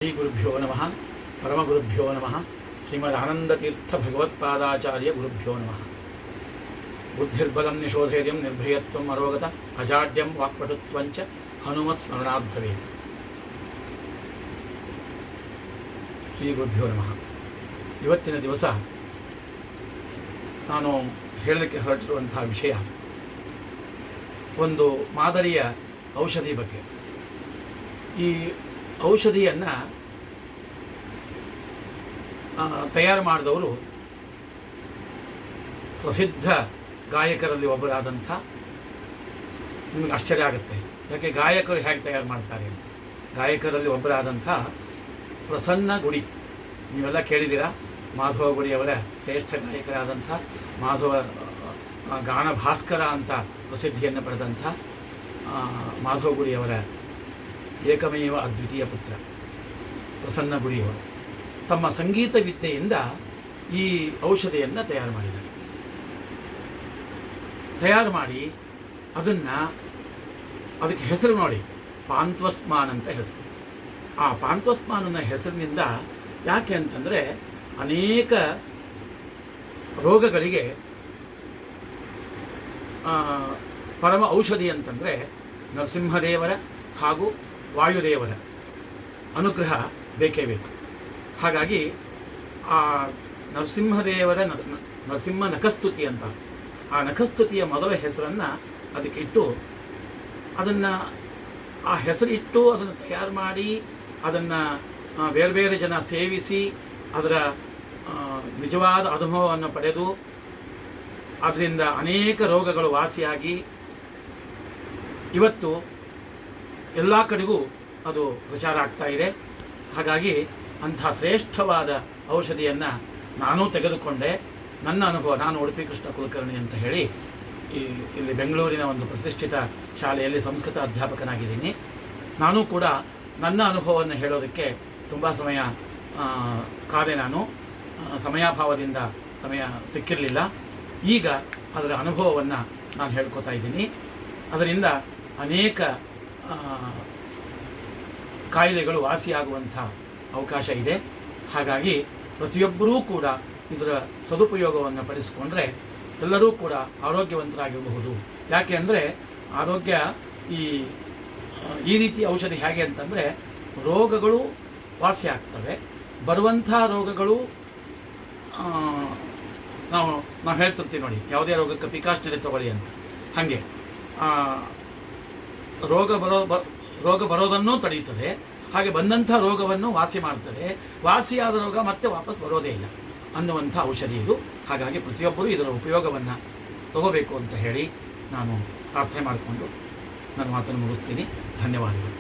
ಶ್ರೀ ಗುರುಭ್ಯೋ ನಮಃ ಪರಮಗುರುಭ್ಯೋ ನಮಃ ಶ್ರೀಮದಾನಂದತೀರ್ಥ ಭಗವತ್ಪಾದಾಚಾರ್ಯ ಗುರುಭ್ಯೋ ನಮಃ. ಬುದ್ಧಿರ್ಬಲಂ ನಿಶೋಧೈರ್ಯಂ ನಿರ್ಭಯತ್ವಂ ಅರೋಗತ ಅಜಾಡ್ಯಂ ವಾಕ್ಪಟುತ್ವಂಚ ಹನುಮತ್ ಸ್ಮರಣಾತ್ ಭವೇತ್. ಶ್ರೀ ಗುರುಭ್ಯೋ ನಮಃ. ಇವತ್ತಿನ ದಿವಸ ನಾನು ಹೇಳಲಿಕ್ಕೆ ಹೊರಟಿರುವಂಥ ವಿಷಯ ಒಂದು ಮಾದರಿಯ ಔಷಧಿ ಬಗ್ಗೆ. ಈ ಔಷಧಿಯನ್ನು ತಯಾರು ಮಾಡಿದವರು ಪ್ರಸಿದ್ಧ ಗಾಯಕರಲ್ಲಿ ಒಬ್ಬರಾದಂಥ, ನಿಮಗೆ ಆಶ್ಚರ್ಯ ಆಗುತ್ತೆ ಯಾಕೆ ಗಾಯಕರು ಹೇಗೆ ತಯಾರು ಮಾಡ್ತಾರೆ ಅಂತ. ಗಾಯಕರಲ್ಲಿ ಒಬ್ಬರಾದಂಥ ಪ್ರಸನ್ನ ಗುಡಿ, ನೀವೆಲ್ಲ ಕೇಳಿದ್ದೀರಾ. ಮಾಧವ ಗುಡಿಯವರ ಶ್ರೇಷ್ಠ ಗಾಯಕರಾದಂಥ ಮಾಧವ ಗಾನ ಭಾಸ್ಕರ ಅಂತ ಪ್ರಸಿದ್ಧಿಯನ್ನು ಪಡೆದಂಥ ಮಾಧವ ಗುಡಿಯವರ ಏಕಮೇವ ಅದ್ವಿತೀಯ ಪುತ್ರ ಪ್ರಸನ್ನ ಗುಡಿಯವರು ತಮ್ಮ ಸಂಗೀತ ವಿದ್ಯೆಯಿಂದ ಈ ಔಷಧಿಯನ್ನು ತಯಾರು ಮಾಡಿದ್ದಾರೆ. ತಯಾರು ಮಾಡಿ ಅದಕ್ಕೆ ಹೆಸರು ನೋಡಿ, ಪಾಂತ್ವಸ್ಮಾನ್ ಅಂತ ಹೆಸರು. ಆ ಪಾಂತ್ವಸ್ಮಾನನ ಹೆಸರಿನಿಂದ ಯಾಕೆ ಅಂತಂದರೆ, ಅನೇಕ ರೋಗಗಳಿಗೆ ಪರಮ ಔಷಧಿ ಅಂತಂದರೆ ನರಸಿಂಹದೇವರ ಹಾಗೂ ವಾಯುದೇವರ ಅನುಗ್ರಹ ಬೇಕೇ ಬೇಕು. ಹಾಗಾಗಿ ಆ ನರಸಿಂಹದೇವರ ನರಸಿಂಹ ನಖಸ್ತುತಿ ಅಂತ, ಆ ನಖಸ್ತುತಿಯ ಮೊದಲ ಹೆಸರನ್ನು ಅದಕ್ಕೆ ಇಟ್ಟು, ಆ ಹೆಸರಿಟ್ಟು ಅದನ್ನು ತಯಾರು ಮಾಡಿ ಅದನ್ನು ಬೇರೆ ಬೇರೆ ಜನ ಸೇವಿಸಿ ಅದರ ನಿಜವಾದ ಅನುಭವವನ್ನು ಪಡೆದು ಅದರಿಂದ ಅನೇಕ ರೋಗಗಳು ವಾಸಿಯಾಗಿ ಇವತ್ತು ಎಲ್ಲ ಕಡೆಗೂ ಅದು ಪ್ರಚಾರ ಆಗ್ತಾ ಇದೆ. ಹಾಗಾಗಿ ಅಂಥ ಶ್ರೇಷ್ಠವಾದ ಔಷಧಿಯನ್ನು ನಾನು ತೆಗೆದುಕೊಂಡೆ. ನನ್ನ ಅನುಭವ, ನಾನು ಉಡುಪಿ ಕೃಷ್ಣ ಕುಲಕರ್ಣಿ ಅಂತ ಹೇಳಿ ಇಲ್ಲಿ ಬೆಂಗಳೂರಿನ ಒಂದು ಪ್ರತಿಷ್ಠಿತ ಶಾಲೆಯಲ್ಲಿ ಸಂಸ್ಕೃತ ಅಧ್ಯಾಪಕನಾಗಿದ್ದೀನಿ. ನಾನು ಕೂಡ ನನ್ನ ಅನುಭವವನ್ನು ಹೇಳೋದಕ್ಕೆ ತುಂಬ ಸಮಯ ಕಾದೆ. ನಾನು ಸಮಯಾಭಾವದಿಂದ ಸಮಯ ಸಿಕ್ಕಿರಲಿಲ್ಲ. ಈಗ ಅದರ ಅನುಭವವನ್ನು ನಾನು ಹೇಳ್ಕೊತಾ ಇದ್ದೀನಿ. ಅದರಿಂದ ಅನೇಕ ಕಾಯಿಲೆಗಳು ವಾಸಿಯಾಗುವಂಥ ಅವಕಾಶ ಇದೆ. ಹಾಗಾಗಿ ಪ್ರತಿಯೊಬ್ಬರೂ ಕೂಡ ಇದರ ಸದುಪಯೋಗವನ್ನು ಪಡಿಸಿಕೊಂಡ್ರೆ ಎಲ್ಲರೂ ಕೂಡ ಆರೋಗ್ಯವಂತರಾಗಿರಬಹುದು. ಯಾಕೆ ಅಂದರೆ ಆರೋಗ್ಯ ಈ ರೀತಿ ಔಷಧಿ ಹೇಗೆ ಅಂತಂದರೆ, ರೋಗಗಳು ವಾಸಿಯಾಗ್ತವೆ. ಬರುವಂಥ ರೋಗಗಳು ನಾವು ಹೇಳ್ತಿರ್ತೀವಿ ನೋಡಿ, ಯಾವುದೇ ರೋಗಕ್ಕೆ ಪಿಕಾಸ್ಟಿರಿ ತಗೊಳ್ಳಿ ಅಂತ. ಹಾಗೆ ರೋಗ ಬರೋದನ್ನೂ ತಡೆಯುತ್ತದೆ, ಹಾಗೆ ಬಂದಂಥ ರೋಗವನ್ನು ವಾಸಿ ಮಾಡ್ತದೆ. ವಾಸಿಯಾದ ರೋಗ ಮತ್ತೆ ವಾಪಸ್ ಬರೋದೇ ಇಲ್ಲ ಅನ್ನುವಂಥ ಔಷಧಿ ಇದು. ಹಾಗಾಗಿ ಪ್ರತಿಯೊಬ್ಬರೂ ಇದರ ಉಪಯೋಗವನ್ನು ತಗೋಬೇಕು ಅಂತ ಹೇಳಿ ನಾನು ಪ್ರಾರ್ಥನೆ ಮಾಡಿಕೊಂಡು ನನ್ನ ಮಾತನ್ನು ಮುಗಿಸ್ತೀನಿ. ಧನ್ಯವಾದಗಳು.